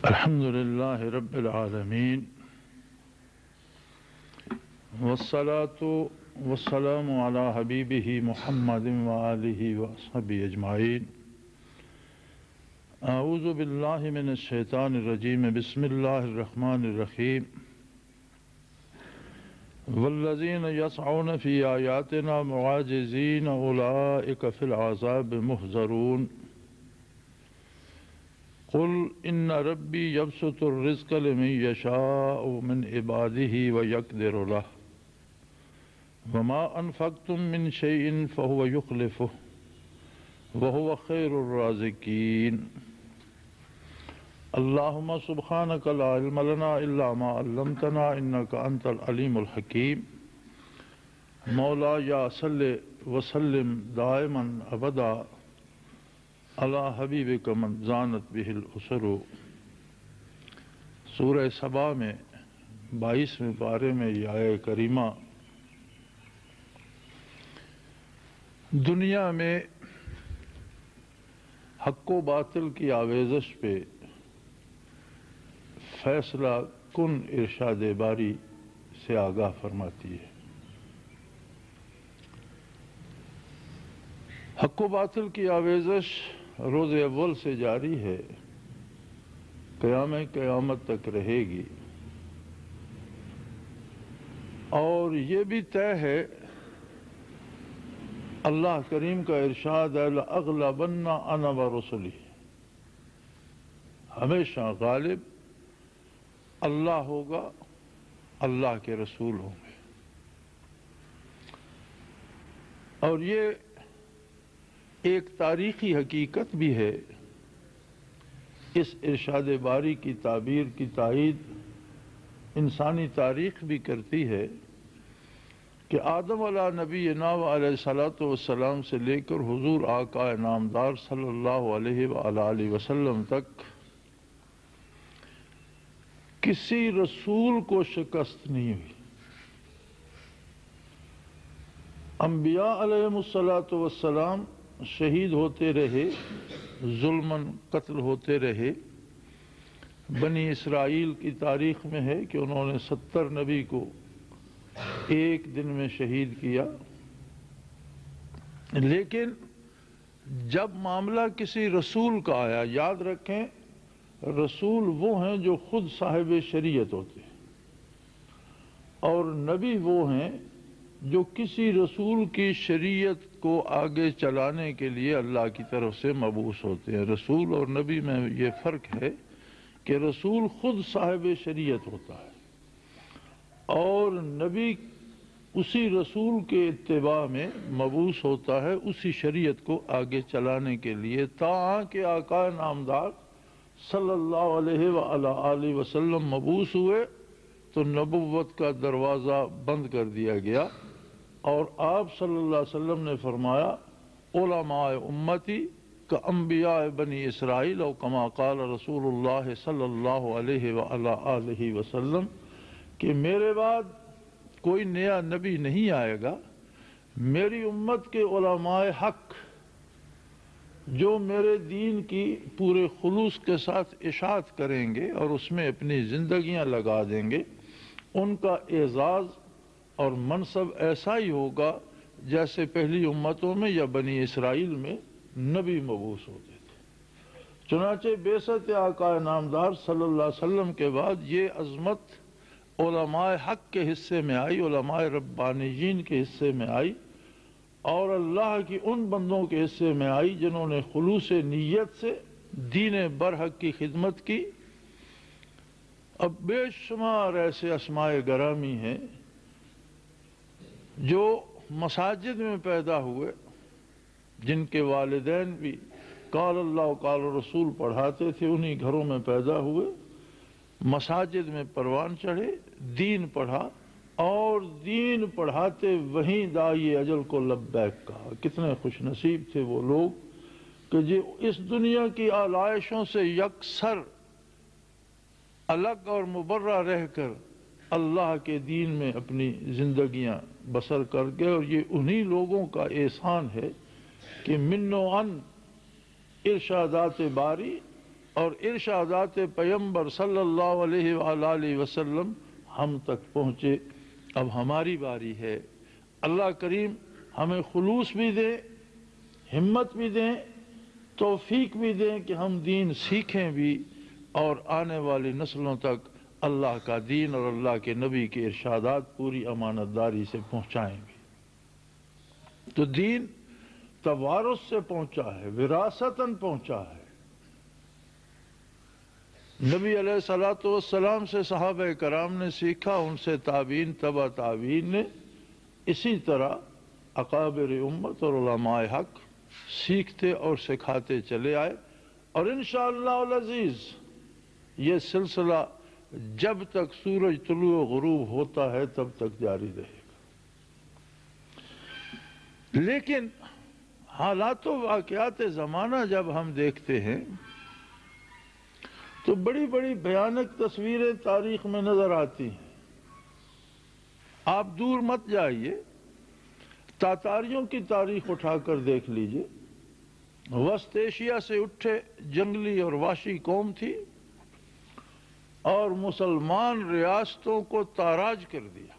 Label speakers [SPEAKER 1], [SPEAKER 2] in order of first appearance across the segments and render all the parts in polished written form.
[SPEAKER 1] الحمد لله رب العالمين والصلاة والسلام على حبيبه محمد وآله وصحبه أجمعين. أعوذ بالله من الشيطان الرجيم. بسم الله الرحمن الرحيم. والذين يسعون في آياتنا معاجزين أولئك في العذاب محضرون. قل إن ربي يبسط الرزق لمن يشاء من عباده ويقدر له وما أنفقتم من شيء فهو يخلفه وهو خير الرازقين. اللهم سبحانك لا علم لنا إلا ما علمتنا إنك أنت العليم الحكيم. مولاي صل وسلم دائما أبدا اللہ حبیبک من زانت بہ الاسر. سورہ سبا میں 22ویں پارے میں یہ آیہ کریمہ دنیا میں حق و باطل کی آویزش پہ فیصلہ کن ارشاد باری سے آگاہ فرماتی ہے. حق و باطل کی آویزش روز اول سے جاری ہے، قیامت تک رہے گی، اور یہ بھی طے ہے، اللہ کریم کا ارشاد ہے لَأَغْلَبَنَّ أَنَا وَرُسُلِي. ہمیشہ غالب اللہ ہوگا، اللہ کے رسول ہوں گے. اور یہ ایک تاریخی حقیقت بھی ہے. اس ارشاد باری کی تعبیر کی تائید انسانی تاریخ بھی کرتی ہے کہ آدم علیہ نبینا علیہ الصلوۃ والسلام سے لے کر حضور آقا نامدار صلی اللہ علیہ وآلہ وسلم تک کسی رسول کو شکست نہیں ہوئی. انبیاء علیہ الصلوۃ والسلام شہید ہوتے رہے، ظلماً قتل ہوتے رہے. بنی اسرائیل کی تاریخ میں ہے کہ انہوں نے 70 نبی کو ایک دن میں شہید کیا. لیکن جب معاملہ کسی رسول کا آیا، یاد رکھیں رسول وہ ہیں جو خود صاحب شریعت ہوتے ہیں، اور نبی وہ ہیں جو کسی رسول کی شریعت کو آگے چلانے کے لیے اللہ کی طرف سے مبعوث ہوتے ہیں. رسول اور نبی میں یہ فرق ہے کہ رسول خود صاحب شریعت ہوتا ہے اور نبی اسی رسول کے اتباع میں مبعوث ہوتا ہے اسی شریعت کو آگے چلانے کے لیے، تاہاں کہ آقا نامدار صلی اللہ علیہ وآلہ وسلم مبعوث ہوئے تو نبوت کا دروازہ بند کر دیا گیا، اور آپ صلی اللہ علیہ وسلم نے فرمایا علماء امتی کانبیاء بنی اسرائیل، او کما قال رسول اللہ صلی اللہ علیہ وآلہ وسلم، کہ میرے بعد کوئی نیا نبی نہیں آئے گا. میری امت کے علماء حق جو میرے دین کی پورے خلوص کے ساتھ اشاعت کریں گے اور اس میں اپنی زندگیاں لگا دیں گے، ان کا اعزاز اور منصب ایسا ہی ہوگا جیسے پہلی امتوں میں یا بنی اسرائیل میں نبی مبعوث ہوتے تھے. چنانچہ بعثت آقا نامدار صلی اللہ علیہ وسلم کے بعد یہ عظمت علماء حق کے حصے میں آئی، علماء ربانیین کے حصے میں آئی، اور اللہ کی ان بندوں کے حصے میں آئی جنہوں نے خلوص نیت سے دین برحق کی خدمت کی. اب بے شمار ایسے اسماء گرامی ہیں جو مساجد میں پیدا ہوئے، جن کے والدین بھی قال اللہ قال رسول پڑھاتے تھے، انہی گھروں میں پیدا ہوئے، مساجد میں پروان چڑھے، دین پڑھا، اور دین پڑھاتے وہیں داعی اجل کو لبیک کہا. کتنے خوش نصیب تھے وہ لوگ کہ جو اس دنیا کی آلائشوں سے یکسر الگ اور مبرہ رہ کر اللہ کے دین میں اپنی زندگیاں بسر کر گئے. اور یہ انہی لوگوں کا احسان ہے کہ من و عن ارشادات باری اور ارشادات پیغمبر صلی اللہ علیہ وآلہ وسلم ہم تک پہنچے۔ اب ہماری باری ہے، اللہ کریم ہمیں خلوص بھی دے، ہمت بھی دیں، توفیق بھی دیں کہ ہم دین سیکھیں بھی اور آنے والی نسلوں تک اللہ کا دین اور اللہ کے نبی کے ارشادات پوری امانت داری سے پہنچائیں بھی۔ تو دین توارث سے پہنچا ہے، وراثتاً پہنچا ہے۔ نبی علیہ الصلوۃ والسلام سے صحابہ کرام نے سیکھا، ان سے تابعین، تبع تابعین نے، اسی طرح اکابر امت اور علماء حق سیکھتے اور سکھاتے چلے آئے، اور انشاءاللہ العزیز یہ سلسلہ جب تک سورج طلوع و غروب ہوتا ہے تب تک جاری رہے گا۔ لیکن حالات و واقعات زمانہ جب ہم دیکھتے ہیں تو بڑی بڑی بھیانک تصویریں تاریخ میں نظر آتی ہیں۔ آپ دور مت جائیے، تاتاریوں کی تاریخ اٹھا کر دیکھ لیجئے۔ وسط ایشیا سے اٹھے جنگلی اور وحشی قوم تھی اور مسلمان ریاستوں کو تاراج کر دیا۔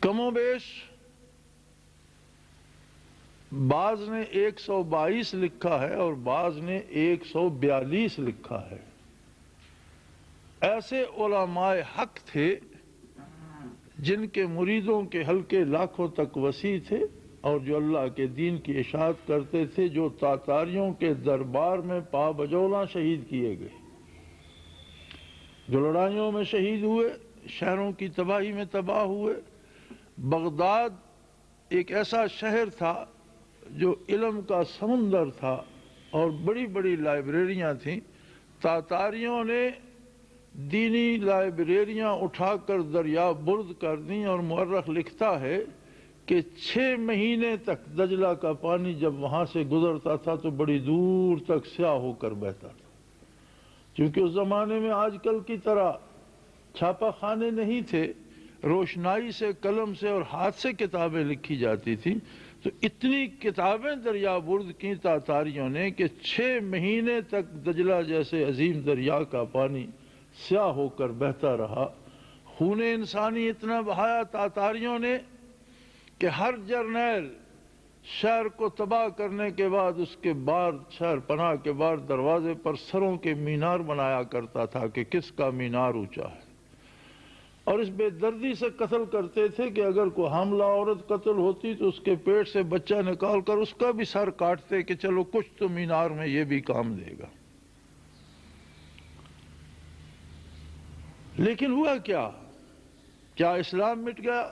[SPEAKER 1] کم و بیش بعض نے 122 لکھا ہے اور بعض نے 142 لکھا ہے۔ ایسے علماء حق تھے جن کے مریدوں کے حلقے لاکھوں تک وسیع تھے اور جو اللہ کے دین کی اشاعت کرتے تھے، جو تاتاریوں کے دربار میں پا بجولاں شہید کیے گئے، جو لڑائیوں میں شہید ہوئے، شہروں کی تباہی میں تباہ ہوئے۔ بغداد ایک ایسا شہر تھا جو علم کا سمندر تھا اور بڑی بڑی لائبریریاں تھیں۔ تاتاریوں نے دینی لائبریریاں اٹھا کر دریا برد کر دیں، اور مورخ لکھتا ہے کہ 6 مہینے تک دجلہ کا پانی جب وہاں سے گزرتا تھا تو بڑی دور تک سیاہ ہو کر بہتا تھا۔ کیونکہ اس زمانے میں آج کل کی طرح چھاپا خانے نہیں تھے، روشنائی سے، قلم سے اور ہاتھ سے کتابیں لکھی جاتی تھیں، تو اتنی کتابیں دریا برد کی تاتاریوں نے کہ 6 مہینے تک دجلہ جیسے عظیم دریا کا پانی سیاہ ہو کر بہتا رہا۔ خون انسانی اتنا بہایا تاتاریوں نے کہ ہر جرنیل شہر کو تباہ کرنے کے بعد اس کے بعد شہر پناہ کے بعد دروازے پر سروں کے مینار بنایا کرتا تھا کہ کس کا مینار اونچا ہے، اور اس بے دردی سے قتل کرتے تھے کہ اگر کوئی حاملہ عورت قتل ہوتی تو اس کے پیٹ سے بچہ نکال کر اس کا بھی سر کاٹتے کہ چلو کچھ تو مینار میں یہ بھی کام دے گا۔ لیکن ہوا کیا اسلام مٹ گیا؟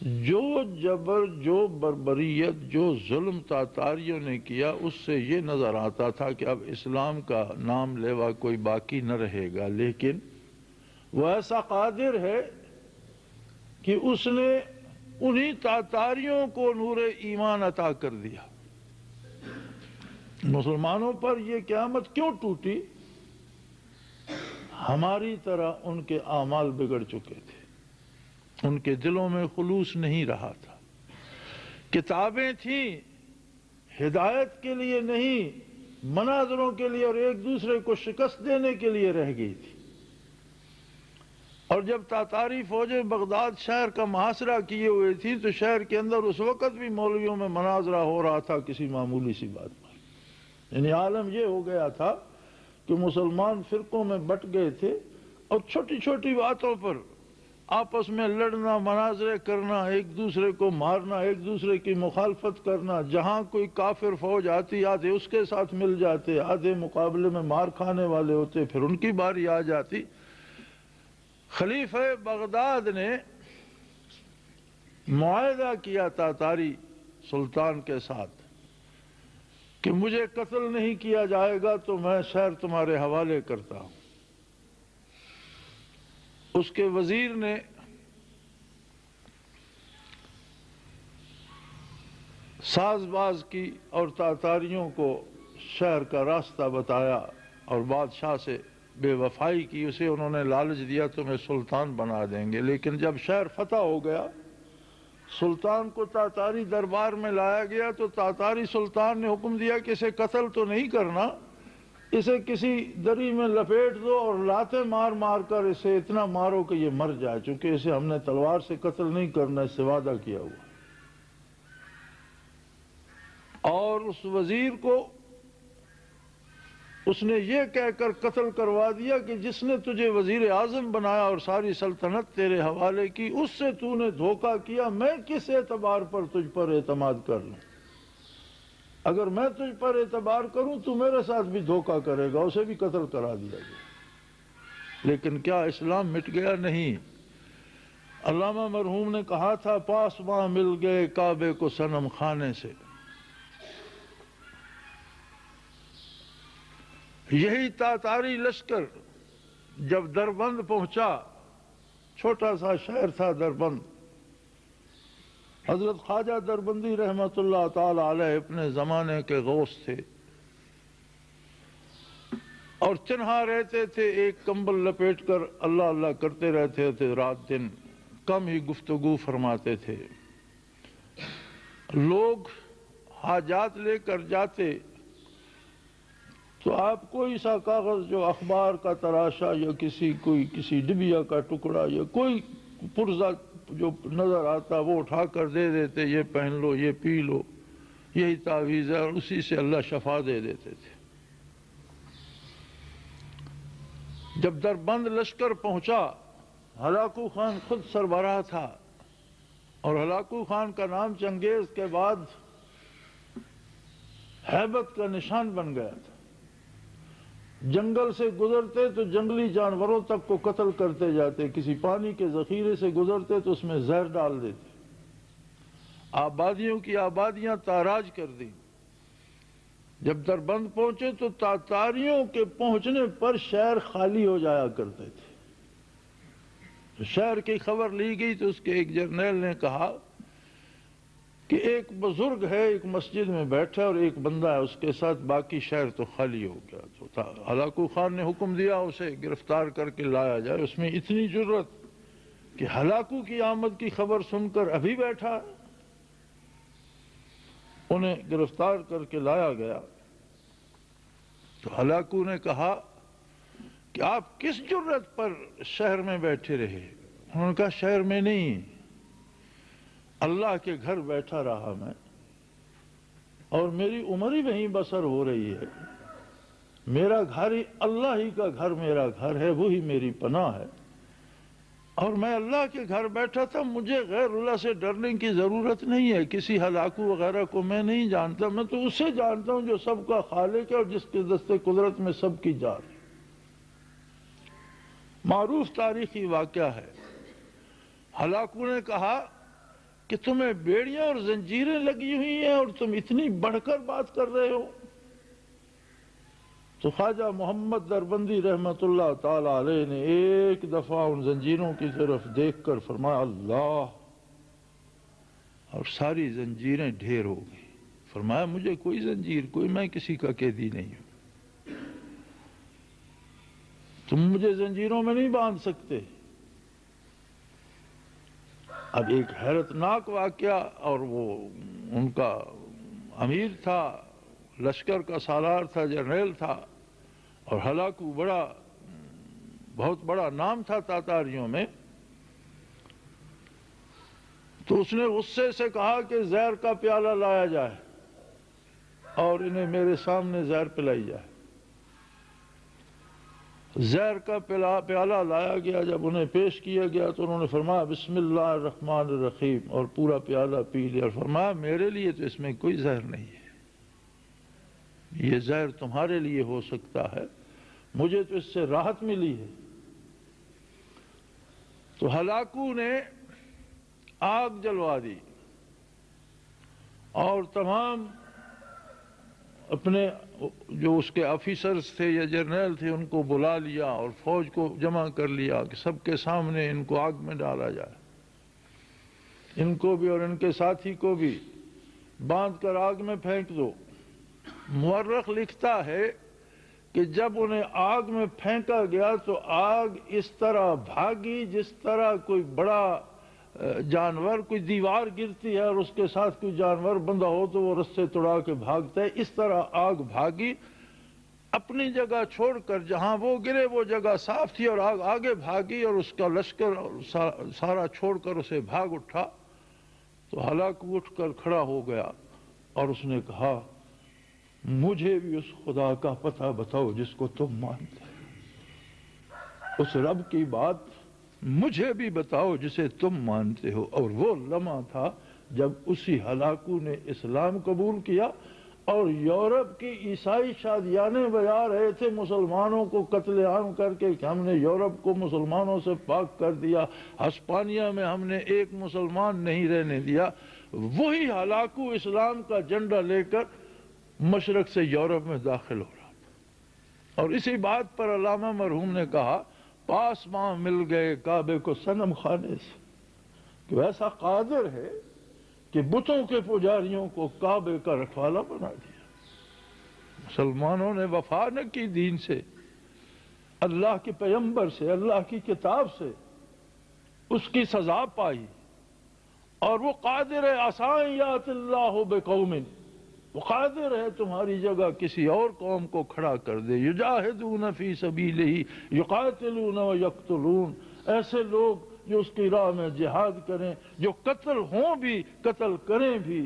[SPEAKER 1] جو جبر، جو بربریت، جو ظلم تاتاریوں نے کیا، اس سے یہ نظر آتا تھا کہ اب اسلام کا نام لیوا کوئی باقی نہ رہے گا۔ لیکن وہ ایسا قادر ہے کہ اس نے انہی تاتاریوں کو نور ایمان عطا کر دیا۔ مسلمانوں پر یہ قیامت کیوں ٹوٹی؟ ہماری طرح ان کے اعمال بگڑ چکے تھے، ان کے دلوں میں خلوص نہیں رہا تھا۔ کتابیں تھیں ہدایت کے لیے نہیں، مناظروں کے لیے اور ایک دوسرے کو شکست دینے کے لیے رہ گئی تھی۔ اور جب تاتاری فوجیں بغداد شہر کا محاصرہ کیے ہوئے تھیں تو شہر کے اندر اس وقت بھی مولویوں میں مناظرہ ہو رہا تھا کسی معمولی سی بات پر۔ یعنی عالم یہ ہو گیا تھا کہ مسلمان فرقوں میں بٹ گئے تھے اور چھوٹی چھوٹی باتوں پر آپس میں لڑنا، مناظرے کرنا، ایک دوسرے کو مارنا، ایک دوسرے کی مخالفت کرنا۔ جہاں کوئی کافر فوج آتی، آدھے اس کے ساتھ مل جاتے، آدھے مقابلے میں مار کھانے والے ہوتے، پھر ان کی باری آ جاتی۔ خلیفہ بغداد نے معاہدہ کیا تاتاری سلطان کے ساتھ کہ مجھے قتل نہیں کیا جائے گا تو میں شہر تمہارے حوالے کرتا ہوں۔ اس کے وزیر نے ساز باز کی اور تاتاریوں کو شہر کا راستہ بتایا اور بادشاہ سے بے وفائی کی۔ اسے انہوں نے لالچ دیا تمہیں سلطان بنا دیں گے، لیکن جب شہر فتح ہو گیا، سلطان کو تاتاری دربار میں لایا گیا تو تاتاری سلطان نے حکم دیا کہ اسے قتل تو نہیں کرنا، اسے کسی دری میں لپیٹ دو اور لاتیں مار مار کر اسے اتنا مارو کہ یہ مر جائے، چونکہ اسے ہم نے تلوار سے قتل نہیں کرنا، اس سے وعدہ کیا ہوا۔ اور اس وزیر کو اس نے یہ کہہ کر قتل کروا دیا کہ جس نے تجھے وزیر اعظم بنایا اور ساری سلطنت تیرے حوالے کی، اس سے تو نے دھوکہ کیا، میں کس اعتبار پر تجھ پر اعتماد کر لوں؟ اگر میں تجھ پر اعتبار کروں تو میرے ساتھ بھی دھوکہ کرے گا، اسے بھی قتل کرا دیا گیا۔ لیکن کیا اسلام مٹ گیا؟ نہیں۔ علامہ مرحوم نے کہا تھا، پاسباں مل گئے کعبے کو صنم خانے سے۔ یہی تاتاری لشکر جب دربند پہنچا، چھوٹا سا شہر تھا دربند، حضرت خواجہ دربندی رحمت اللہ تعالی علیہ اپنے زمانے کے غوث تھے اور تنہا رہتے تھے، ایک کمبل لپیٹ کر اللہ اللہ کرتے رہتے تھے، رات دن کم ہی گفتگو فرماتے تھے۔ لوگ حاجات لے کر جاتے تو آپ کوئی سا کاغذ جو اخبار کا تراشا یا کسی ڈبیا کا ٹکڑا یا کوئی پرزہ جو نظر آتا وہ اٹھا کر دے دیتے، یہ پہن لو، یہ پی لو، یہی تعویذ ہے، اور اسی سے اللہ شفا دے دیتے تھے۔ جب دربند لشکر پہنچا، ہلاکو خان خود سربراہ تھا، اور ہلاکو خان کا نام چنگیز کے بعد ہیبت کا نشان بن گیا تھا۔ جنگل سے گزرتے تو جنگلی جانوروں تک کو قتل کرتے جاتے، کسی پانی کے ذخیرے سے گزرتے تو اس میں زہر ڈال دیتے، آبادیوں کی آبادیاں تاراج کر دی۔ جب دربند پہنچے تو تاتاریوں کے پہنچنے پر شہر خالی ہو جایا کرتے تھے۔ شہر کی خبر لی گئی تو اس کے ایک جرنیل نے کہا کہ ایک بزرگ ہے، ایک مسجد میں بیٹھا اور ایک بندہ ہے اس کے ساتھ، باقی شہر تو خالی ہو گیا۔ تو ہلاکو خان نے حکم دیا اسے گرفتار کر کے لایا جائے۔ اس میں اتنی جرت کہ ہلاکو کی آمد کی خبر سن کر ابھی بیٹھا، انہیں گرفتار کر کے لایا گیا۔ تو ہلاکو نے کہا کہ آپ کس جرت پر شہر میں بیٹھے رہے؟ انہوں نے کہا شہر میں نہیں، اللہ کے گھر بیٹھا رہا میں، اور میری عمر ہی وہیں بسر ہو رہی ہے، میرا گھر ہی اللہ ہی کا گھر میرا گھر ہے، وہی میری پناہ ہے، اور میں اللہ کے گھر بیٹھا تھا، مجھے غیر اللہ سے ڈرنے کی ضرورت نہیں ہے، کسی ہلاکو وغیرہ کو میں نہیں جانتا، میں تو اسے جانتا ہوں جو سب کا خالق ہے اور جس کے دست قدرت میں سب کی جان ہے۔ معروف تاریخی واقعہ ہے۔ ہلاکو نے کہا کہ تمہیں بیڑیاں اور زنجیریں لگی ہوئی ہیں اور تم اتنی بڑھ کر بات کر رہے ہو؟ تو خواجہ محمد دربندی رحمت اللہ تعالی علیہ نے ایک دفعہ ان زنجیروں کی طرف دیکھ کر فرمایا اللہ، اور ساری زنجیریں ڈھیر ہو گئی۔ فرمایا مجھے کوئی زنجیر، میں کسی کا قیدی نہیں ہوں، تم مجھے زنجیروں میں نہیں باندھ سکتے۔ اب ایک حیرت ناک واقعہ، اور وہ ان کا امیر تھا، لشکر کا سالار تھا، جرنیل تھا، اور ہلاکو بہت بڑا نام تھا تاتاریوں میں۔ تو اس نے غصے سے کہا کہ زہر کا پیالہ لایا جائے اور انہیں میرے سامنے زہر پلائی جائے۔ زہر کا پیالہ لایا گیا، جب انہیں پیش کیا گیا تو انہوں نے فرمایا بسم اللہ الرحمن الرحیم، اور پورا پیالہ پی لیا، اور فرمایا میرے لیے تو اس میں کوئی زہر نہیں ہے، یہ زہر تمہارے لیے ہو سکتا ہے، مجھے تو اس سے راحت ملی ہے۔ تو ہلاکو نے آگ جلوا دی اور تمام اپنے جو اس کے آفیسرز تھے یا جرنیل تھے ان کو بلا لیا اور فوج کو جمع کر لیا کہ سب کے سامنے ان کو آگ میں ڈالا جائے، ان کو بھی اور ان کے ساتھی کو بھی باندھ کر آگ میں پھینک دو۔ مورخ لکھتا ہے کہ جب انہیں آگ میں پھینکا گیا تو آگ اس طرح بھاگی جس طرح کوئی بڑا جانور، کوئی دیوار گرتی ہے اور اس کے ساتھ کوئی جانور بندہ ہو تو وہ رسے توڑا کے بھاگتا ہے، اس طرح آگ بھاگی اپنی جگہ چھوڑ کر، جہاں وہ گرے وہ جگہ صاف تھی اور آگ آگے بھاگی اور اس کا لشکر سارا چھوڑ کر اسے بھاگ اٹھا تو ہلاکو اٹھ کر کھڑا ہو گیا اور اس نے کہا مجھے بھی اس خدا کا پتہ بتاؤ جس کو تم مانتے ہو، اس رب کی بات مجھے بھی بتاؤ جسے تم مانتے ہو۔ اور وہ لمحہ تھا جب اسی ہلاکو نے اسلام قبول کیا اور یورپ کی عیسائی شادیانے بجا رہے تھے مسلمانوں کو قتل عام کر کے کہ ہم نے یورپ کو مسلمانوں سے پاک کر دیا، ہسپانیہ میں ہم نے ایک مسلمان نہیں رہنے دیا، وہی ہلاکو اسلام کا جھنڈا لے کر مشرق سے یورپ میں داخل ہو رہا تھا۔ اور اسی بات پر علامہ مرحوم نے کہا پاسباں مل گئے کعبے کو صنم خانے سے، کہ ایسا قادر ہے کہ بتوں کے پجاریوں کو کعبے کا رکھوالا بنا دیا۔ مسلمانوں نے وفا نہ کی دین سے، اللہ کے پیغمبر سے، اللہ کی کتاب سے، اس کی سزا پائی۔ اور وہ قادر ہے عسیٰ یأتی اللہ بقوم، وہ قادر ہے تمہاری جگہ کسی اور قوم کو کھڑا کر دے۔ یجاہدون فی سبیلہ یقاتلون ویقتلون، ایسے لوگ جو اس کی راہ میں جہاد کریں، جو قتل ہوں بھی قتل کریں بھی۔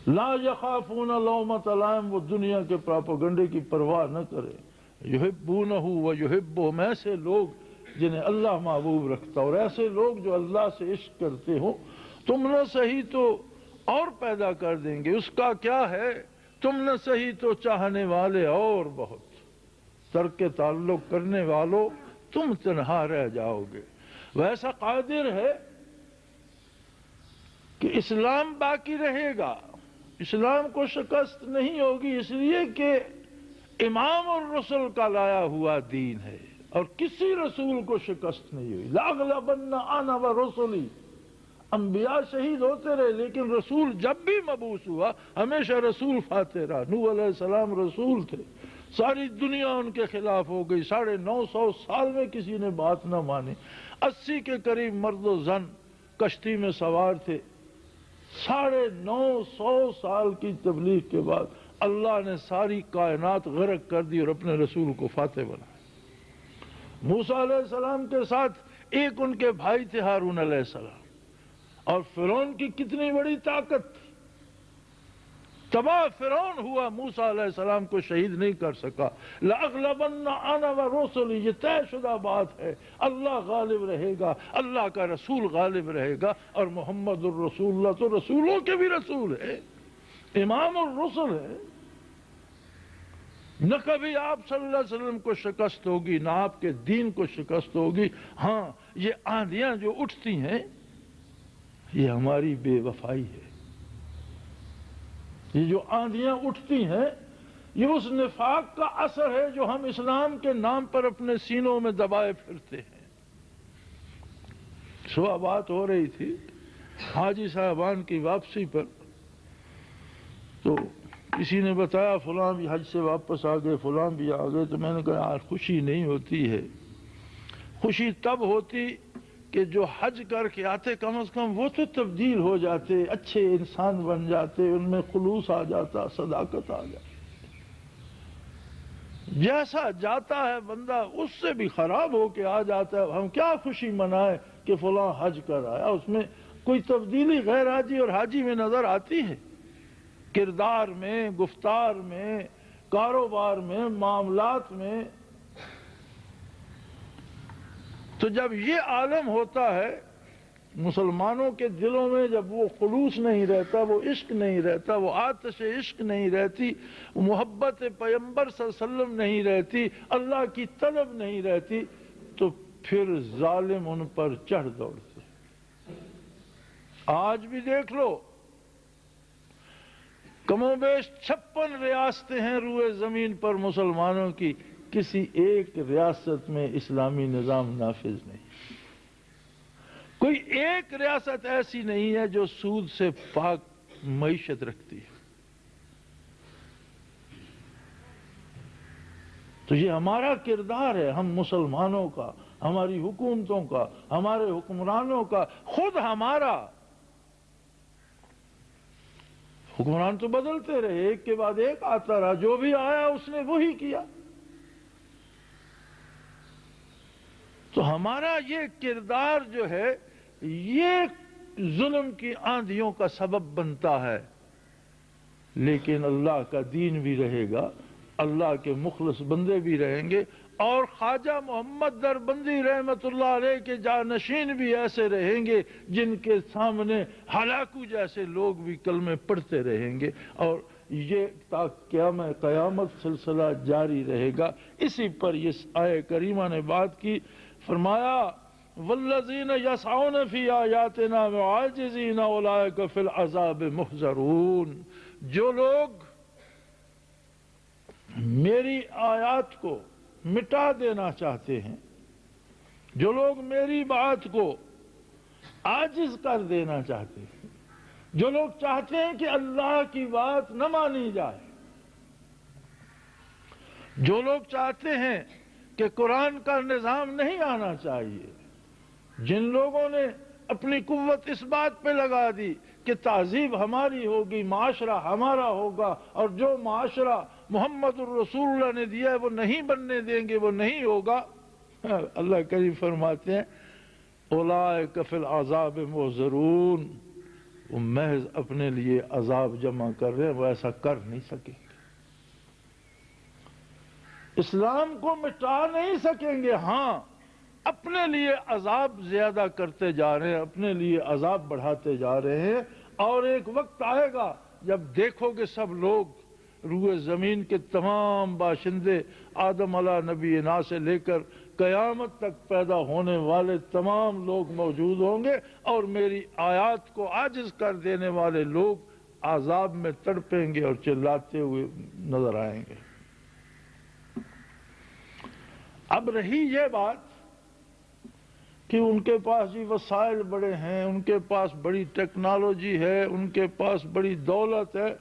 [SPEAKER 1] لا یخافون لومۃ لائم، وہ دنیا کے پراپیگنڈے کی پرواہ نہ کرے۔ یحبونہ ویحبہم، ایسے لوگ جنہیں اللہ محبوب رکھتا، اور ایسے لوگ جو اللہ سے عشق کرتے ہوں، تم نہ صحیح تو اور پیدا کر دیں گے۔ اس کا کیا ہے، تم نہ صحیح تو چاہنے والے اور بہت، ترک تعلق کرنے والوں تم تنہا رہ جاؤ گے۔ ویسا قادر ہے کہ اسلام باقی رہے گا، اسلام کو شکست نہیں ہوگی، اس لیے کہ امام الرسل کا لایا ہوا دین ہے اور کسی رسول کو شکست نہیں ہوئی۔ لأغلبن انا ورسلی، انبیاء شہید ہوتے رہے لیکن رسول جب بھی مبعوث ہوا ہمیشہ رسول فاتح رہا۔ نوح علیہ السلام رسول تھے، ساری دنیا ان کے خلاف ہو گئی، 950 سال میں کسی نے بات نہ مانی، 80 کے قریب مرد و زن کشتی میں سوار تھے۔ 950 سال کی تبلیغ کے بعد اللہ نے ساری کائنات غرق کر دی اور اپنے رسول کو فاتح بنایا۔ موسیٰ علیہ السلام کے ساتھ ایک ان کے بھائی تھے ہارون علیہ السلام، اور فرعون کی کتنی بڑی طاقت تھی، تباہ فرعون ہوا، موسیٰ علیہ السلام کو شہید نہیں کر سکا۔ لأغلبن انا ورسلی، یہ طے شدہ بات ہے، اللہ غالب رہے گا، اللہ کا رسول غالب رہے گا، اور محمد الرسول اللہ تو رسولوں کے بھی رسول ہے، امام الرسل ہے۔ نہ کبھی آپ صلی اللہ علیہ وسلم کو شکست ہوگی، نہ آپ کے دین کو شکست ہوگی۔ ہاں، یہ آندیاں جو اٹھتی ہیں یہ ہماری بے وفائی ہے، یہ جو آندیاں اٹھتی ہیں یہ اس نفاق کا اثر ہے جو ہم اسلام کے نام پر اپنے سینوں میں دبائے پھرتے ہیں۔ صبح بات ہو رہی تھی حاجی صاحبان کی واپسی پر، تو کسی نے بتایا فلاں بھی حج سے واپس آ گئے، فلاں بھی آ گئے، تو میں نے کہا یار خوشی نہیں ہوتی ہے، خوشی تب ہوتی کہ جو حج کر کے آتے کم از کم وہ تو تبدیل ہو جاتے، اچھے انسان بن جاتے، ان میں خلوص آ جاتا، صداقت آ جاتی۔ جیسا جاتا ہے بندہ اس سے بھی خراب ہو کے آ جاتا ہے۔ ہم کیا خوشی منائیں کہ فلاں حج کر آیا، اس میں کوئی تبدیلی غیر حاجی اور حاجی میں نظر آتی ہے، کردار میں، گفتار میں، کاروبار میں، معاملات میں۔ تو جب یہ عالم ہوتا ہے مسلمانوں کے دلوں میں، جب وہ خلوص نہیں رہتا، وہ عشق نہیں رہتا، وہ آتش عشق نہیں رہتی، وہ محبت پیغمبر صلی اللہ علیہ وسلم نہیں رہتی، اللہ کی طلب نہیں رہتی، تو پھر ظالم ان پر چڑھ دوڑتے۔ آج بھی دیکھ لو، کم و بیش 56 ریاستیں ہیں روئے زمین پر مسلمانوں کی، کسی ایک ریاست میں اسلامی نظام نافذ نہیں، کوئی ایک ریاست ایسی نہیں ہے جو سود سے پاک معیشت رکھتی ہے۔ تو یہ ہمارا کردار ہے، ہم مسلمانوں کا، ہماری حکومتوں کا، ہمارے حکمرانوں کا، خود ہمارا۔ حکمران تو بدلتے رہے، ایک کے بعد ایک آتا رہا، جو بھی آیا اس نے وہی کیا۔ تو ہمارا یہ کردار جو ہے یہ ظلم کی آندھیوں کا سبب بنتا ہے، لیکن اللہ کا دین بھی رہے گا، اللہ کے مخلص بندے بھی رہیں گے، اور خواجہ محمد دربندی رحمت اللہ علیہ کے جانشین بھی ایسے رہیں گے جن کے سامنے ہلاکو جیسے لوگ بھی کلمے پڑھتے رہیں گے، اور یہ تا قیامت سلسلہ جاری رہے گا۔ اسی پر یہ آیہ کریمہ نے بات کی، فرمایا والذین یسعون فی آیاتنا معاجزین اولئک فی العذاب محضرون۔ جو لوگ میری آیات کو مٹا دینا چاہتے ہیں، جو لوگ میری بات کو عاجز کر دینا چاہتے ہیں، جو لوگ چاہتے ہیں کہ اللہ کی بات نہ مانی جائے، جو لوگ چاہتے ہیں کہ قرآن کا نظام نہیں آنا چاہیے، جن لوگوں نے اپنی قوت اس بات پہ لگا دی کہ تہذیب ہماری ہوگی، معاشرہ ہمارا ہوگا، اور جو معاشرہ محمد الرسول اللہ نے دیا ہے وہ نہیں بننے دیں گے، وہ نہیں ہوگا، اللہ کریم فرماتے ہیں اولئک فی العذاب محضرون، وہ محض اپنے لیے عذاب جمع کر رہے ہیں، وہ ایسا کر نہیں سکیں گے، اسلام کو مٹا نہیں سکیں گے، ہاں اپنے لیے عذاب زیادہ کرتے جا رہے ہیں، اپنے لیے عذاب بڑھاتے جا رہے ہیں، اور ایک وقت آئے گا جب دیکھو گے سب لوگ، روئے زمین کے تمام باشندے، آدم علیہ نبینا سے لے کر قیامت تک پیدا ہونے والے تمام لوگ موجود ہوں گے، اور میری آیات کو عاجز کر دینے والے لوگ عذاب میں تڑپیں گے اور چلاتے ہوئے نظر آئیں گے۔ اب رہی یہ بات کہ ان کے پاس جی وسائل بڑے ہیں، ان کے پاس بڑی ٹیکنالوجی ہے، ان کے پاس بڑی دولت ہے،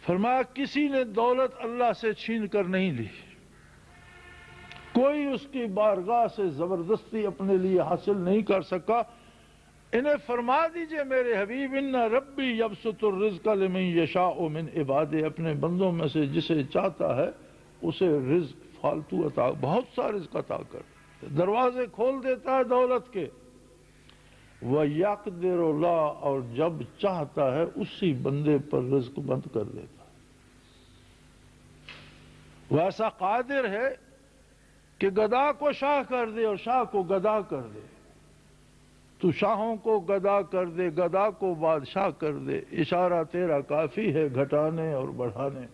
[SPEAKER 1] فرمایا کسی نے دولت اللہ سے چھین کر نہیں لی، کوئی اس کی بارگاہ سے زبردستی اپنے لیے حاصل نہیں کر سکا۔ انہیں فرما دیجئے میرے حبیب ان ربی یبسط الرزق لمن یشاء من عبادہ، اپنے بندوں میں سے جسے چاہتا ہے اسے رزق فالتو عطا، بہت سا رزق عطا کر، دروازے کھول دیتا ہے دولت کے۔ وَيَقْدِرُ اللَّهُ، اور جب چاہتا ہے اسی بندے پر رزق بند کر دیتا ہے۔ وہ ایسا قادر ہے کہ گدا کو شاہ کر دے اور شاہ کو گدا کر دے، تو شاہوں کو گدا کر دے، گدا کو بادشاہ کر دے، اشارہ تیرا کافی ہے گھٹانے اور بڑھانے۔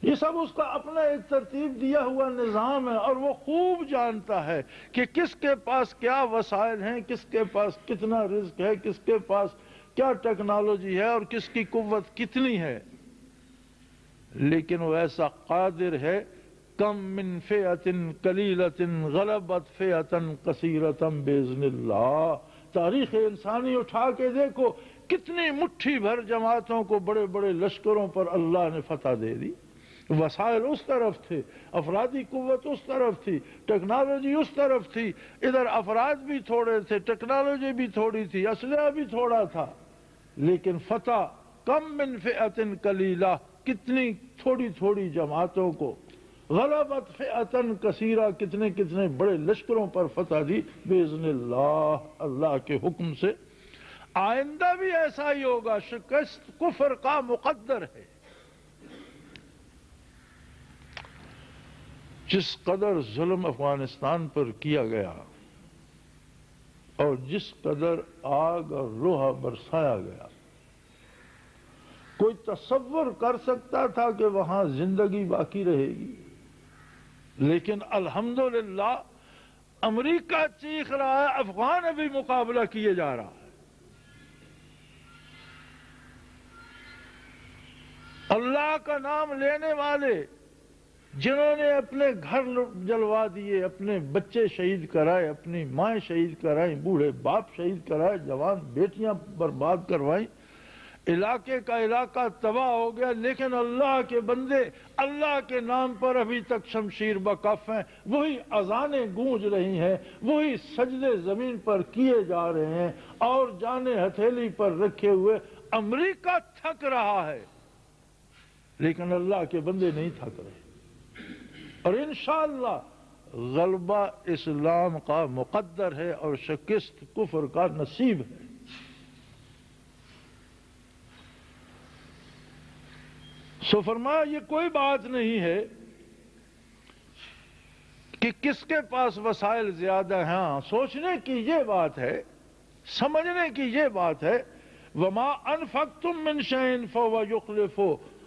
[SPEAKER 1] یہ سب اس کا اپنا ایک ترتیب دیا ہوا نظام ہے، اور وہ خوب جانتا ہے کہ کس کے پاس کیا وسائل ہیں، کس کے پاس کتنا رزق ہے، کس کے پاس کیا ٹیکنالوجی ہے، اور کس کی قوت کتنی ہے۔ لیکن وہ ایسا قادر ہے، کم من فئۃ قلیلۃ غلبت فئۃ کثیرۃ باذن اللہ۔ تاریخ انسانی اٹھا کے دیکھو، کتنی مٹھی بھر جماعتوں کو، بڑے بڑے لشکروں پر اللہ نے فتح دے دی۔ وسائل اس طرف تھے، افرادی قوت اس طرف تھی، ٹیکنالوجی اس طرف تھی، ادھر افراد بھی تھوڑے تھے، ٹیکنالوجی بھی تھوڑی تھی، اسلحہ بھی تھوڑا تھا، لیکن فتح کم من فئۃ قلیلہ، کتنی تھوڑی تھوڑی جماعتوں کو، غلبت فئۃ کثیرہ، کتنے کتنے بڑے لشکروں پر فتح دی، باذن اللہ، اللہ کے حکم سے۔ آئندہ بھی ایسا ہی ہوگا، شکست کفر کا مقدر ہے۔ جس قدر ظلم افغانستان پر کیا گیا اور جس قدر آگ اور لوہا برسایا گیا، کوئی تصور کر سکتا تھا کہ وہاں زندگی باقی رہے گی؟ لیکن الحمدللہ امریکہ چیخ رہا ہے، افغان ابھی مقابلہ کیے جا رہا ہے۔ اللہ کا نام لینے والے، جنہوں نے اپنے گھر جلوا دیے، اپنے بچے شہید کرائے، اپنی مائیں شہید کرائیں، بوڑھے باپ شہید کرائے، جوان بیٹیاں برباد کروائیں، علاقے کا علاقہ تباہ ہو گیا، لیکن اللہ کے بندے اللہ کے نام پر ابھی تک شمشیر بکف ہیں، وہی اذانیں گونج رہی ہیں، وہی سجدے زمین پر کیے جا رہے ہیں، اور جانیں ہتھیلی پر رکھے ہوئے امریکہ تھک رہا ہے، لیکن اللہ کے بندے نہیں تھک رہے، اور انشاءاللہ غلبہ اسلام کا مقدر ہے اور شکست کفر کا نصیب ہے۔ سو فرمایا یہ کوئی بات نہیں ہے کہ کس کے پاس وسائل زیادہ ہیں، ہاں سوچنے کی یہ بات ہے، سمجھنے کی یہ بات ہے، وَمَا أَنفَقْتُم مِّن شَيْءٍ فَهُوَ يُخْلِفُهُ،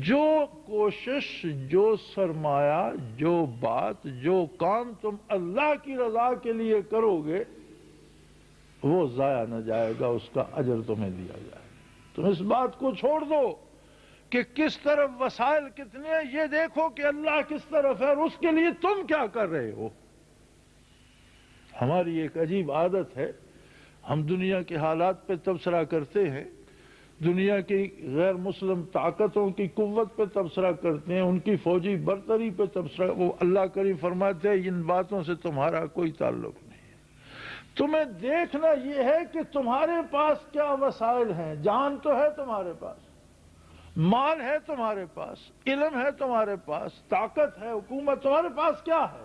[SPEAKER 1] جو کوشش، جو سرمایہ، جو بات، جو کام تم اللہ کی رضا کے لیے کرو گے وہ ضائع نہ جائے گا، اس کا اجر تمہیں دیا جائے گا۔ تم اس بات کو چھوڑ دو کہ کس طرف وسائل کتنے ہیں، یہ دیکھو کہ اللہ کس طرف ہے اور اس کے لیے تم کیا کر رہے ہو۔ ہماری ایک عجیب عادت ہے، ہم دنیا کے حالات پہ تبصرہ کرتے ہیں، دنیا کی غیر مسلم طاقتوں کی قوت پہ تبصرہ کرتے ہیں، ان کی فوجی برتری پہ تبصرہ، وہ اللہ کریم فرماتے ہیں ان باتوں سے تمہارا کوئی تعلق نہیں ہے، تمہیں دیکھنا یہ ہے کہ تمہارے پاس کیا وسائل ہیں۔ جان تو ہے تمہارے پاس، مال ہے تمہارے پاس، علم ہے تمہارے پاس، طاقت ہے، حکومت، تمہارے پاس کیا ہے؟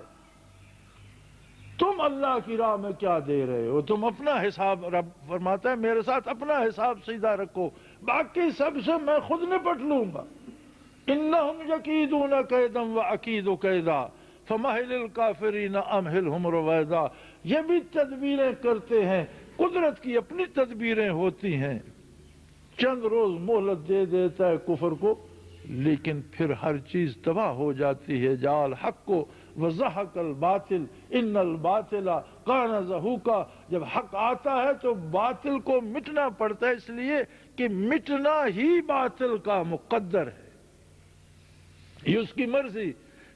[SPEAKER 1] تم اللہ کی راہ میں کیا دے رہے ہو؟ تم اپنا حساب، رب فرماتا ہے میرے ساتھ اپنا حساب سیدھا رکھو، باقی سب سے میں خود نپٹ لوں گا۔ انہم یکیدون کیدا واکید کیدا فمہل الکافرین امہلہم رویدا، یہ بھی تدبیریں کرتے ہیں، قدرت کی اپنی تدبیریں ہوتی ہیں، چند روز مہلت دے دیتا ہے کفر کو، لیکن پھر ہر چیز تباہ ہو جاتی ہے۔ جاء الحق وزہق الباطل ان الباطل کان زہوقا، جب حق آتا ہے تو باطل کو مٹنا پڑتا ہے، اس لیے کہ مٹنا ہی باطل کا مقدر ہے، یہ اس کی مرضی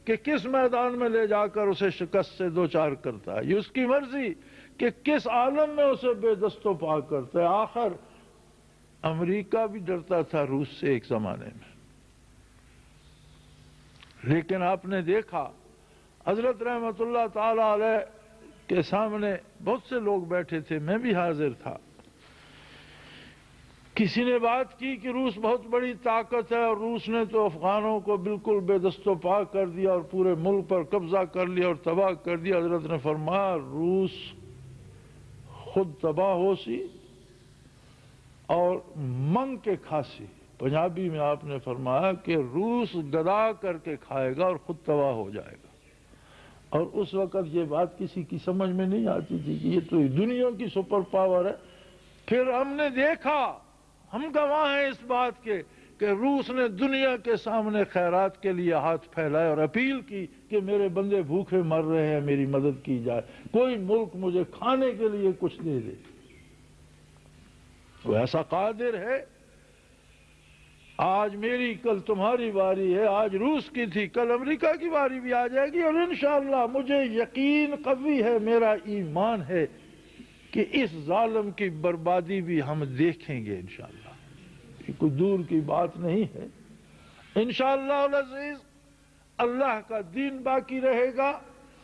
[SPEAKER 1] کہ کس میدان میں لے جا کر اسے شکست سے دوچار کرتا ہے، یہ اس کی مرضی کہ کس عالم میں اسے بے دست و پا کرتا ہے۔ آخر امریکہ بھی ڈرتا تھا روس سے ایک زمانے میں، لیکن آپ نے دیکھا حضرت رحمت اللہ تعالی علیہ کے سامنے بہت سے لوگ بیٹھے تھے، میں بھی حاضر تھا، کسی نے بات کی کہ روس بہت بڑی طاقت ہے اور روس نے تو افغانوں کو بالکل بے دست و پا کر دیا اور پورے ملک پر قبضہ کر لیا اور تباہ کر دیا۔ حضرت نے فرمایا روس خود تباہ ہو سی اور منگ کے کھاسی، پنجابی میں آپ نے فرمایا کہ روس گدا کر کے کھائے گا اور خود تباہ ہو جائے گا، اور اس وقت یہ بات کسی کی سمجھ میں نہیں آتی تھی کہ یہ تو دنیا کی سپر پاور ہے۔ پھر ہم نے دیکھا، ہم گواہ ہیں اس بات کے کہ روس نے دنیا کے سامنے خیرات کے لیے ہاتھ پھیلائے اور اپیل کی کہ میرے بندے بھوکے مر رہے ہیں، میری مدد کی جائے، کوئی ملک مجھے کھانے کے لیے کچھ دے دے۔ وہ ایسا قادر ہے، آج میری کل تمہاری باری ہے، آج روس کی تھی کل امریکہ کی باری بھی آ جائے گی، اور انشاءاللہ مجھے یقین قوی ہے، میرا ایمان ہے کہ اس ظالم کی بربادی بھی ہم دیکھیں گے انشاءاللہ، یہ کوئی دور کی بات نہیں ہے۔ انشاءاللہ العزیز اللہ کا دین باقی رہے گا،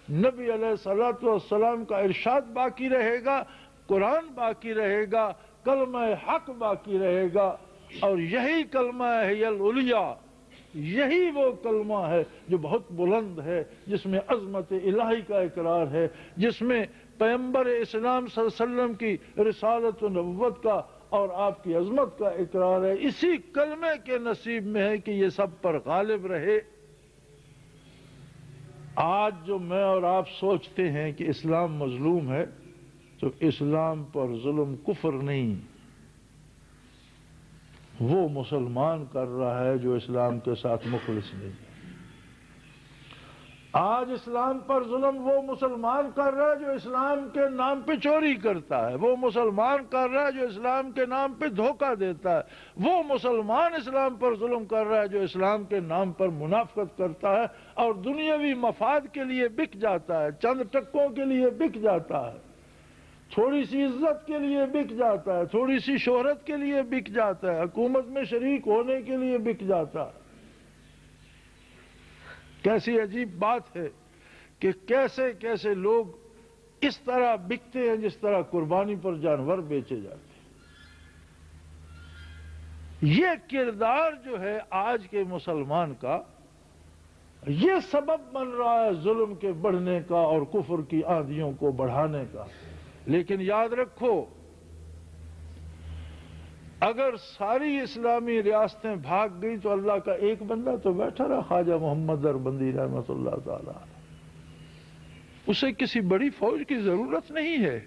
[SPEAKER 1] نبی علیہ الصلوۃ والسلام کا ارشاد باقی رہے گا، قرآن باقی رہے گا، کلمہ حق باقی رہے گا، اور یہی کلمہ ہے العلیٰ، یہی وہ کلمہ ہے جو بہت بلند ہے، جس میں عظمت الہی کا اقرار ہے، جس میں پیغمبر اسلام صلی اللہ علیہ وسلم کی رسالت و نبوت کا اور آپ کی عظمت کا اقرار ہے۔ اسی کلمے کے نصیب میں ہے کہ یہ سب پر غالب رہے۔ آج جو میں اور آپ سوچتے ہیں کہ اسلام مظلوم ہے، تو اسلام پر ظلم کفر نہیں، وہ مسلمان کر رہا ہے جو اسلام کے ساتھ مخلص نہیں ہے۔ آج اسلام پر ظلم وہ مسلمان کر رہا ہے جو اسلام کے نام پہ چوری کرتا ہے، وہ مسلمان کر رہا ہے جو اسلام کے نام پہ دھوکہ دیتا ہے، وہ مسلمان اسلام پر ظلم کر رہا ہے جو اسلام کے نام پر منافقت کرتا ہے اور دنیاوی مفاد کے لیے بک جاتا ہے، چند ٹکوں کے لیے بک جاتا ہے۔ تھوڑی سی عزت کے لیے بک جاتا ہے، تھوڑی سی شہرت کے لیے بک جاتا ہے، حکومت میں شریک ہونے کے لیے بک جاتا ہے۔ کیسی عجیب بات ہے کہ کیسے کیسے لوگ اس طرح بکتے ہیں جس طرح قربانی پر جانور بیچے جاتے ہیں۔ یہ کردار جو ہے آج کے مسلمان کا، یہ سبب بن رہا ہے ظلم کے بڑھنے کا اور کفر کی آندھیوں کو بڑھانے کا۔ لیکن یاد رکھو، اگر ساری اسلامی ریاستیں بھاگ گئی تو اللہ کا ایک بندہ تو بیٹھا رہا، خواجہ محمد دربندی رحمۃ اللہ تعالی، اسے کسی بڑی فوج کی ضرورت نہیں ہے۔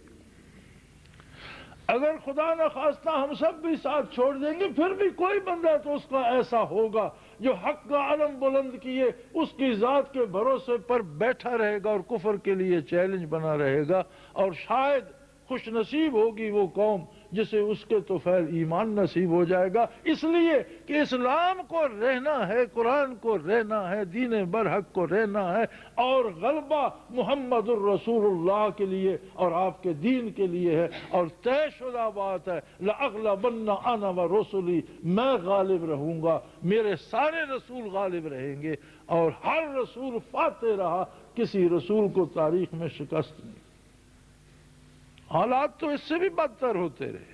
[SPEAKER 1] اگر خدا نخواستہ ہم سب بھی ساتھ چھوڑ دیں گے، پھر بھی کوئی بندہ تو اس کا ایسا ہوگا جو حق کا علم بلند کیے اس کی ذات کے بھروسے پر بیٹھا رہے گا اور کفر کے لیے چیلنج بنا رہے گا، اور شاید خوش نصیب ہوگی وہ قوم جسے اس کے توفیل ایمان نصیب ہو جائے گا۔ اس لیے کہ اسلام کو رہنا ہے، قرآن کو رہنا ہے، دین برحق کو رہنا ہے، اور غلبہ محمد الرسول اللہ کے لیے اور آپ کے دین کے لیے ہے، اور طے شدہ بات ہے لَأَغْلَبَنَّ أَنَا وَرُسُلِي، میں غالب رہوں گا، میرے سارے رسول غالب رہیں گے، اور ہر رسول فاتح رہا، کسی رسول کو تاریخ میں شکست نہیں۔ حالات تو اس سے بھی بدتر ہوتے رہے۔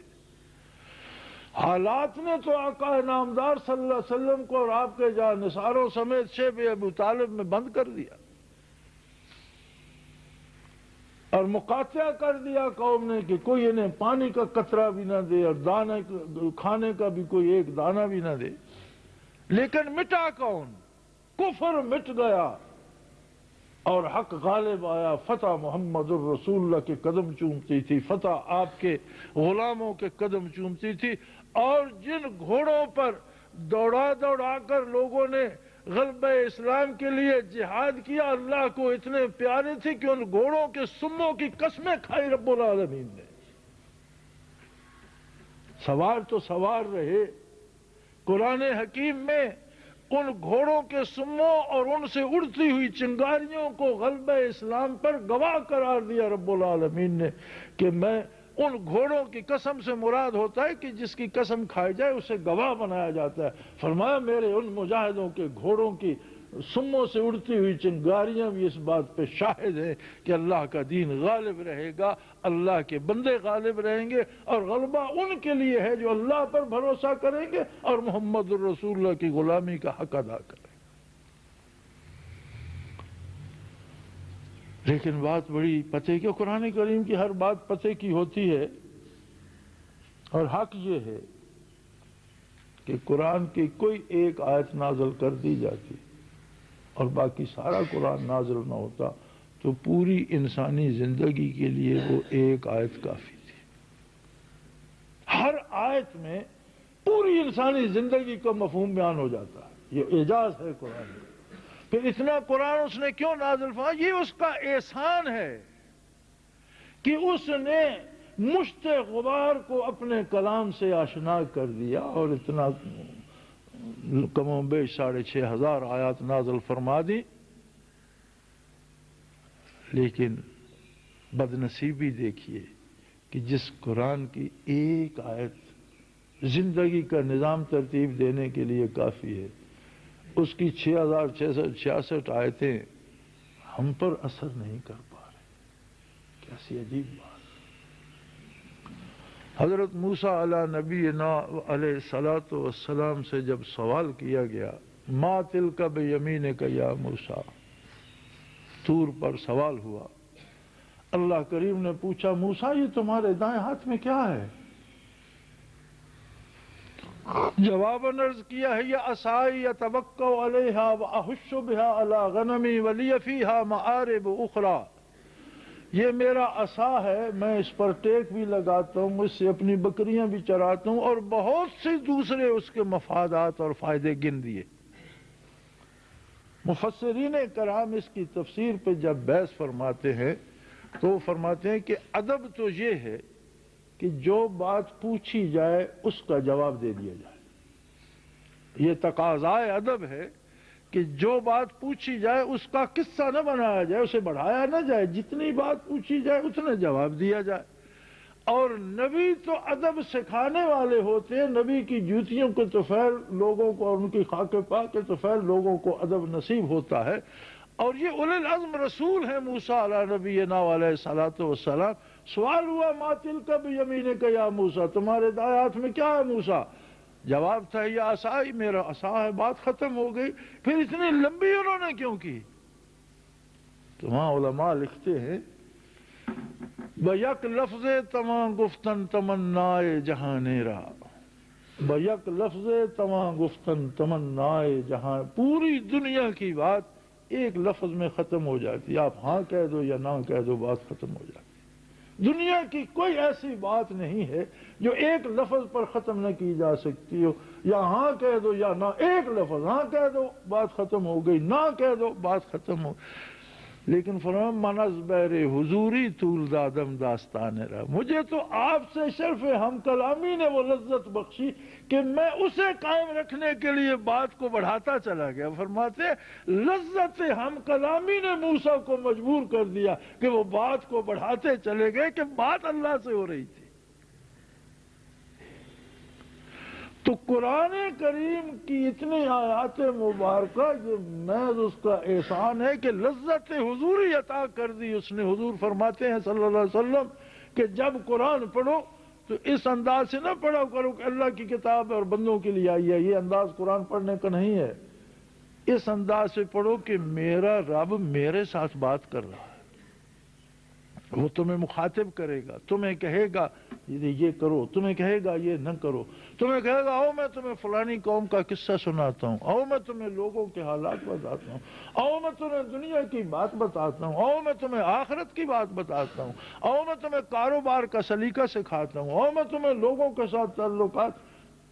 [SPEAKER 1] حالات نے تو آقا نامدار صلی اللہ علیہ وسلم کو اور آپ کے جانثاروں سمیت شیب ابو طالب میں بند کر دیا، اور مقاطعہ کر دیا قوم نے کہ کوئی انہیں پانی کا قطرہ بھی نہ دے اور دانے کھانے کا بھی کوئی ایک دانہ بھی نہ دے۔ لیکن مٹا کون؟ کفر مٹ گیا اور حق غالب آیا۔ فتح محمد الرسول اللہ کے قدم چومتی تھی، فتح آپ کے غلاموں کے قدم چومتی تھی، اور جن گھوڑوں پر دوڑا دوڑا کر لوگوں نے غلبہ اسلام کے لیے جہاد کیا، اللہ کو اتنے پیارے تھے کہ ان گھوڑوں کے سموں کی قسمیں کھائی رب العالمین نے۔ سوار تو سوار رہے، قرآن حکیم میں ان گھوڑوں کے سموں اور ان سے اڑتی ہوئی چنگاریوں کو غلبہ اسلام پر گواہ قرار دیا رب العالمین نے، کہ میں ان گھوڑوں کی قسم سے مراد ہوتا ہے کہ جس کی قسم کھائی جائے اسے گواہ بنایا جاتا ہے۔ فرمایا میرے ان مجاہدوں کے گھوڑوں کی سموں سے اڑتی ہوئی چنگاریاں بھی اس بات پہ شاہد ہیں کہ اللہ کا دین غالب رہے گا، اللہ کے بندے غالب رہیں گے، اور غلبہ ان کے لیے ہے جو اللہ پر بھروسہ کریں گے اور محمد الرسول اللہ کی غلامی کا حق ادا کریں۔ لیکن بات بڑی پتے کہ قرآن کریم کی ہر بات پتے کی ہوتی ہے، اور حق یہ ہے کہ قرآن کی کوئی ایک آیت نازل کر دی جاتی اور باقی سارا قرآن نازل نہ ہوتا تو پوری انسانی زندگی کے لیے وہ ایک آیت کافی تھی۔ ہر آیت میں پوری انسانی زندگی کا مفہوم بیان ہو جاتا ہے۔ یہ اعجاز ہے قرآن کا۔ پھر اتنا قرآن اس نے کیوں نازل فرمایا؟ یہ اس کا احسان ہے کہ اس نے مشت غبار کو اپنے کلام سے آشنا کر دیا، اور اتنا کم و بیش 6,500 آیات نازل فرما دی۔ لیکن بدنصیبی دیکھیے کہ جس قرآن کی ایک آیت زندگی کا نظام ترتیب دینے کے لیے کافی ہے، اس کی 6,666 آیتیں ہم پر اثر نہیں کر پا رہے۔ کیسی عجیب بات۔ حضرت موسیٰ علیہ نبینا علیہ الصلوۃ والسلام سے جب سوال کیا گیا، ما تلک بیمینک یا موسیٰ، طور پر سوال ہوا، اللہ کریم نے پوچھا موسیٰ یہ تمہارے دائیں ہاتھ میں کیا ہے؟ جواباً عرض کیا ہے یہ عصائی اتوکل علیہا واحش بہا علی غنمی ولی فیہا معارب اخری، یہ میرا عصا ہے، میں اس پر ٹیک بھی لگاتا ہوں، اس سے اپنی بکریاں بھی چراتا ہوں، اور بہت سے دوسرے اس کے مفادات اور فائدے گن دیے۔ مفسرین کرام اس کی تفسیر پہ جب بحث فرماتے ہیں تو فرماتے ہیں کہ ادب تو یہ ہے کہ جو بات پوچھی جائے اس کا جواب دے دیا جائے۔ یہ تقاضائے ادب ہے کہ جو بات پوچھی جائے اس کا قصہ نہ بنایا جائے، اسے بڑھایا نہ جائے، جتنی بات پوچھی جائے اتنا جواب دیا جائے۔ اور نبی تو ادب سکھانے والے ہوتے ہیں، نبی کی جوتیوں کے طفیل لوگوں کو اور ان کی خاک پاک کے طفیل لوگوں کو ادب نصیب ہوتا ہے، اور یہ اولی العزم رسول ہیں موسیٰ علیہ نبینا علیہ الصلوۃ والسلام۔ سوال ہوا ما تلک بیمینک یا موسیٰ، تمہارے دائیں ہاتھ میں کیا ہے موسیٰ؟ جواب تھا یہ عصا میرا عصا ہے، بات ختم ہو گئی۔ پھر اتنی لمبی انہوں نے کیوں کی؟ تو وہاں علماء لکھتے ہیں بیک لفظ تمام گفتن تمنائے جہاں را، بیک لفظ تمام گفتن تمنائے جہاں، پوری دنیا کی بات ایک لفظ میں ختم ہو جاتی ہے، آپ ہاں کہہ دو یا نہ کہہ دو بات ختم ہو جاتی ہے۔ دنیا کی کوئی ایسی بات نہیں ہے جو ایک لفظ پر ختم نہ کی جا سکتی ہو، یا ہاں کہہ دو یا نہ، ایک لفظ ہاں کہہ دو بات ختم ہو گئی، نہ کہہ دو بات ختم ہو۔ لیکن فرمان منز بیر حضوری طول دادم داستان رہا، مجھے تو آپ سے شرف ہم کلامی نے وہ لذت بخشی کہ میں اسے قائم رکھنے کے لیے بات کو بڑھاتا چلا گیا۔ فرماتے لذت ہم کلامی نے موسیٰ کو مجبور کر دیا کہ وہ بات کو بڑھاتے چلے گئے کہ بات اللہ سے ہو رہی تھی۔ تو قرآن کریم کی اتنی آیات مبارکہ یہ محض اس کا احسان ہے کہ لذت حضوری عطا کر دی اس نے۔ حضور فرماتے ہیں صلی اللہ علیہ وسلم کہ جب قرآن پڑھو تو اس انداز سے نہ پڑھا کرو کہ اللہ کی کتاب اور بندوں کے لیے آئی ہے، یہ انداز قرآن پڑھنے کا نہیں ہے۔ اس انداز سے پڑھو کہ میرا رب میرے ساتھ بات کر رہا ہے، وہ تمہیں مخاطب کرے گا، تمہیں کہے گا یہ کرو، تمہیں کہے گا یہ نہ کرو، تمہیں کہے گا آؤ میں تمہیں فلانی قوم کا قصہ سناتا ہوں، آؤ میں تمہیں لوگوں کے حالات بتاتا ہوں، آؤ میں تمہیں دنیا کی بات بتاتا ہوں، آؤ میں تمہیں آخرت کی بات بتاتا ہوں، آؤ میں تمہیں کاروبار کا سلیقہ سکھاتا ہوں، آؤ میں تمہیں لوگوں کے ساتھ تعلقات۔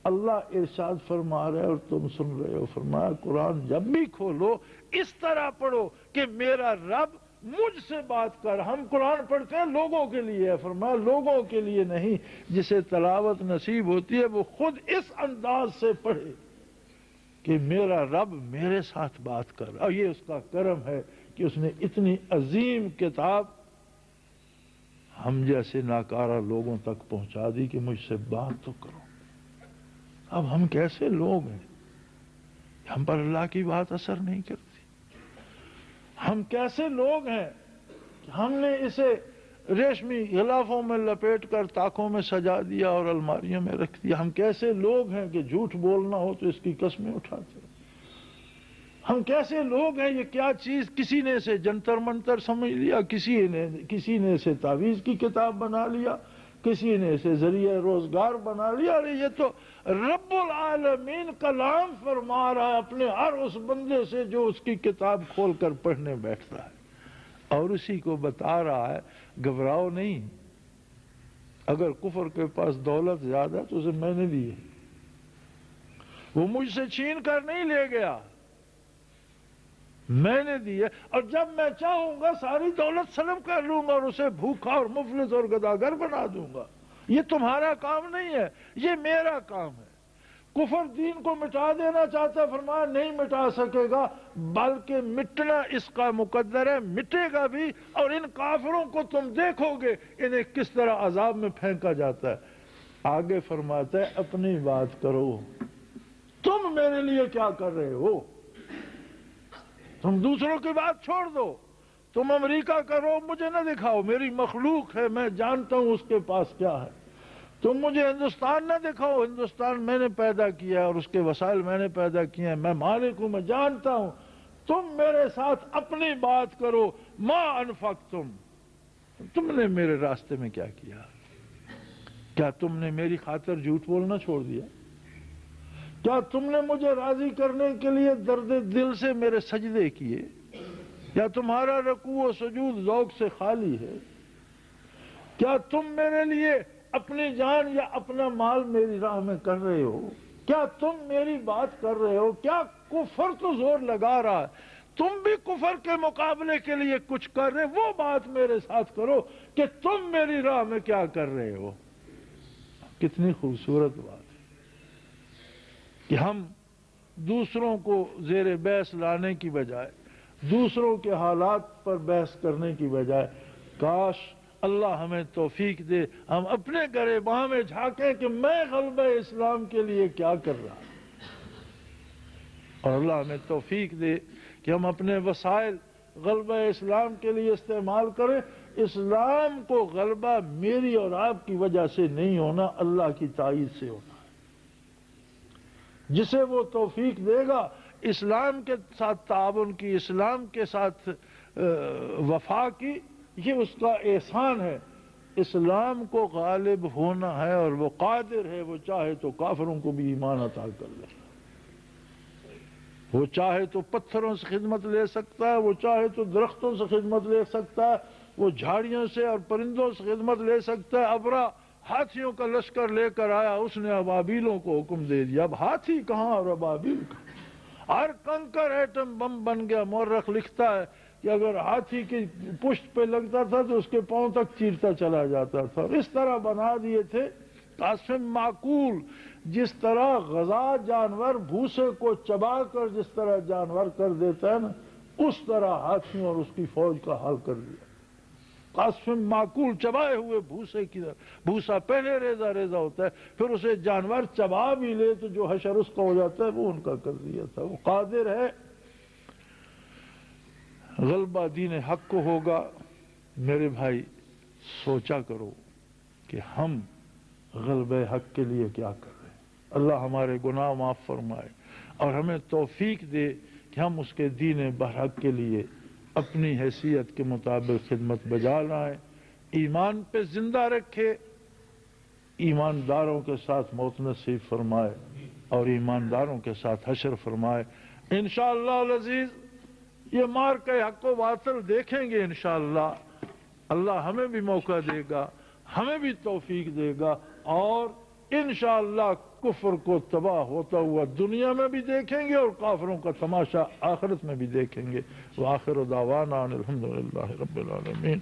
[SPEAKER 1] اللہ ارشاد فرما رہے اور تم سن رہے ہو، فرمایا قرآن جب بھی کھولو اس طرح پڑھو کہ میرا رب مجھ سے بات کر۔ ہم قرآن پڑھتے ہیں لوگوں کے لیے، فرمایا لوگوں کے لیے نہیں، جسے تلاوت نصیب ہوتی ہے وہ خود اس انداز سے پڑھے کہ میرا رب میرے ساتھ بات کر۔ اور یہ اس کا کرم ہے کہ اس نے اتنی عظیم کتاب ہم جیسے ناکارہ لوگوں تک پہنچا دی کہ مجھ سے بات تو کرو۔ اب ہم کیسے لوگ ہیں، ہم پر اللہ کی بات اثر نہیں کرتی؟ ہم کیسے لوگ ہیں کہ ہم نے اسے ریشمی غلافوں میں لپیٹ کر طاقوں میں سجا دیا اور الماریوں میں رکھ دیا؟ ہم کیسے لوگ ہیں کہ جھوٹ بولنا ہو تو اس کی قسمیں اٹھاتے ہیں؟ ہم کیسے لوگ ہیں، یہ کیا چیز کسی نے اسے جنتر منتر سمجھ لیا، کسی نے اسے تعویذ کی کتاب بنا لیا، کسی نے اسے ذریعہ روزگار بنا لیا۔ ارے یہ تو رب العالمین کلام فرما رہا ہے اپنے ہر اس بندے سے جو اس کی کتاب کھول کر پڑھنے بیٹھتا ہے، اور اسی کو بتا رہا ہے گھبراؤ نہیں، اگر کفر کے پاس دولت زیادہ ہے تو اسے میں نے دی ہے، وہ مجھ سے چھین کر نہیں لے گیا، میں نے دی ہے، اور جب میں چاہوں گا ساری دولت سلب کر لوں گا اور اسے بھوکا اور مفلس اور گداگر بنا دوں گا۔ یہ تمہارا کام نہیں ہے، یہ میرا کام ہے۔ کفر دین کو مٹا دینا چاہتا، فرمایا نہیں مٹا سکے گا، بلکہ مٹنا اس کا مقدر ہے، مٹے گا بھی، اور ان کافروں کو تم دیکھو گے انہیں کس طرح عذاب میں پھینکا جاتا ہے۔ آگے فرماتا ہے اپنی بات کرو، تم میرے لیے کیا کر رہے ہو؟ تم دوسروں کی بات چھوڑ دو، تم امریکہ کا رو مجھے نہ دکھاؤ، میری مخلوق ہے، میں جانتا ہوں اس کے پاس کیا ہے۔ تم مجھے ہندوستان نہ دکھاؤ، ہندوستان میں نے پیدا کیا ہے اور اس کے وسائل میں نے پیدا کیے ہیں، میں مالک ہوں، میں جانتا ہوں۔ تم میرے ساتھ اپنی بات کرو، ما انفقتم، تم نے میرے راستے میں کیا کیا؟ کیا تم نے میری خاطر جھوٹ بولنا چھوڑ دیا؟ کیا تم نے مجھے راضی کرنے کے لیے درد دل سے میرے سجدے کیے؟ کیا تمہارا رکوع و سجود ذوق سے خالی ہے؟ کیا تم میرے لیے اپنی جان یا اپنا مال میری راہ میں کر رہے ہو؟ کیا تم میری بات کر رہے ہو؟ کیا کفر تو زور لگا رہا ہے، تم بھی کفر کے مقابلے کے لیے کچھ کر رہے، وہ بات میرے ساتھ کرو کہ تم میری راہ میں کیا کر رہے ہو۔ کتنی خوبصورت بات ہے کہ ہم دوسروں کو زیر بحث لانے کی بجائے، دوسروں کے حالات پر بحث کرنے کی بجائے، کاش اللہ ہمیں توفیق دے ہم اپنے گریباں میں جھانکیں کہ میں غلبہ اسلام کے لیے کیا کر رہا ہوں، اور اللہ ہمیں توفیق دے کہ ہم اپنے وسائل غلبہ اسلام کے لیے استعمال کریں۔ اسلام کو غلبہ میری اور آپ کی وجہ سے نہیں ہونا، اللہ کی تائید سے ہونا ہے۔ جسے وہ توفیق دے گا اسلام کے ساتھ تعاون کی، اسلام کے ساتھ وفا کی، یہ اس کا احسان ہے۔ اسلام کو غالب ہونا ہے اور وہ قادر ہے، وہ چاہے تو کافروں کو بھی ایمان عطا کر لے، وہ چاہے تو پتھروں سے خدمت لے سکتا ہے، وہ چاہے تو درختوں سے خدمت لے سکتا ہے، وہ جھاڑیوں سے اور پرندوں سے خدمت لے سکتا ہے۔ ابرا ہاتھیوں کا لشکر لے کر آیا، اس نے ابابیلوں کو حکم دے دیا، اب ہاتھی کہاں اور ابابیل کہاں، ہر کنکر ایٹم بم بن گیا۔ مورخ لکھتا ہے کہ اگر ہاتھی کی پشت پہ لگتا تھا تو اس کے پاؤں تک چیرتا چلا جاتا تھا، اور اس طرح بنا دیے تھے قاسم معقول۔ جس طرح غذا جانور بھوسے کو چبا کر جس طرح جانور کر دیتا ہے نا، اس طرح ہاتھیوں اور اس کی فوج کا حال کر دیا۔ قاسم معقول چبائے ہوئے بھوسے کی طرح، بھوسا پہلے ریزہ ریزہ ہوتا ہے، پھر اسے جانور چبا بھی لے تو جو حشر اس کا ہو جاتا ہے وہ ان کا کر دیا تھا۔ وہ قادر ہے، غلبہ دین حق کو ہوگا۔ میرے بھائی سوچا کرو کہ ہم غلبہ حق کے لیے کیا کر رہے ہیں۔ اللہ ہمارے گناہ معاف فرمائے اور ہمیں توفیق دے کہ ہم اس کے دین برحق کے لیے اپنی حیثیت کے مطابق خدمت بجا لائیں، ایمان پہ زندہ رکھے، ایمانداروں کے ساتھ موت نصیب فرمائے اور ایمانداروں کے ساتھ حشر فرمائے۔ انشاءاللہ العزیز یہ مار کے حق و باطل دیکھیں گے انشاءاللہ۔ اللہ ہمیں بھی موقع دے گا، ہمیں بھی توفیق دے گا، اور انشاءاللہ کفر کو تباہ ہوتا ہوا دنیا میں بھی دیکھیں گے اور کافروں کا تماشا آخرت میں بھی دیکھیں گے۔ وآخر دعوانا ان الحمدللہ رب العالمین۔